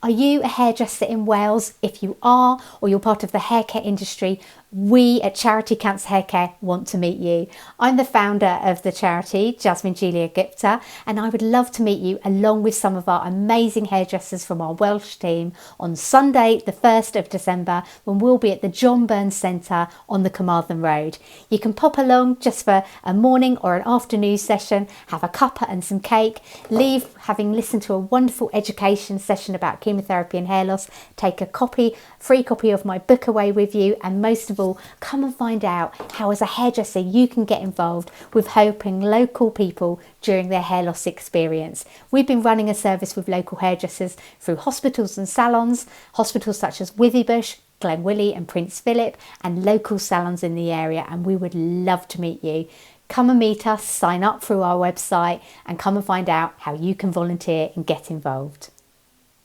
Are you a hairdresser in Wales? If you are, or you're part of the hair care industry, we at Charity Cancer Hair Care want to meet you. I'm the founder of the charity, Jasmine Julia Gupta, and I would love to meet you along with some of our amazing hairdressers from our Welsh team on Sunday, the 1st of December, when we'll be at the John Burns Centre on the Carmarthen Road. You can pop along just for a morning or an afternoon session, have a cuppa and some cake, leave having listened to a wonderful education session about chemotherapy and hair loss, take a free copy of my book away with you, and most of all, come and find out how as a hairdresser you can get involved with helping local people during their hair loss experience. We've been running a service with local hairdressers through hospitals and salons, hospitals such as Withybush, Kidwelly and Prince Philip, and local salons in the area, and we would love to meet you. Come and meet us, sign up through our website, and come and find out how you can volunteer and get involved.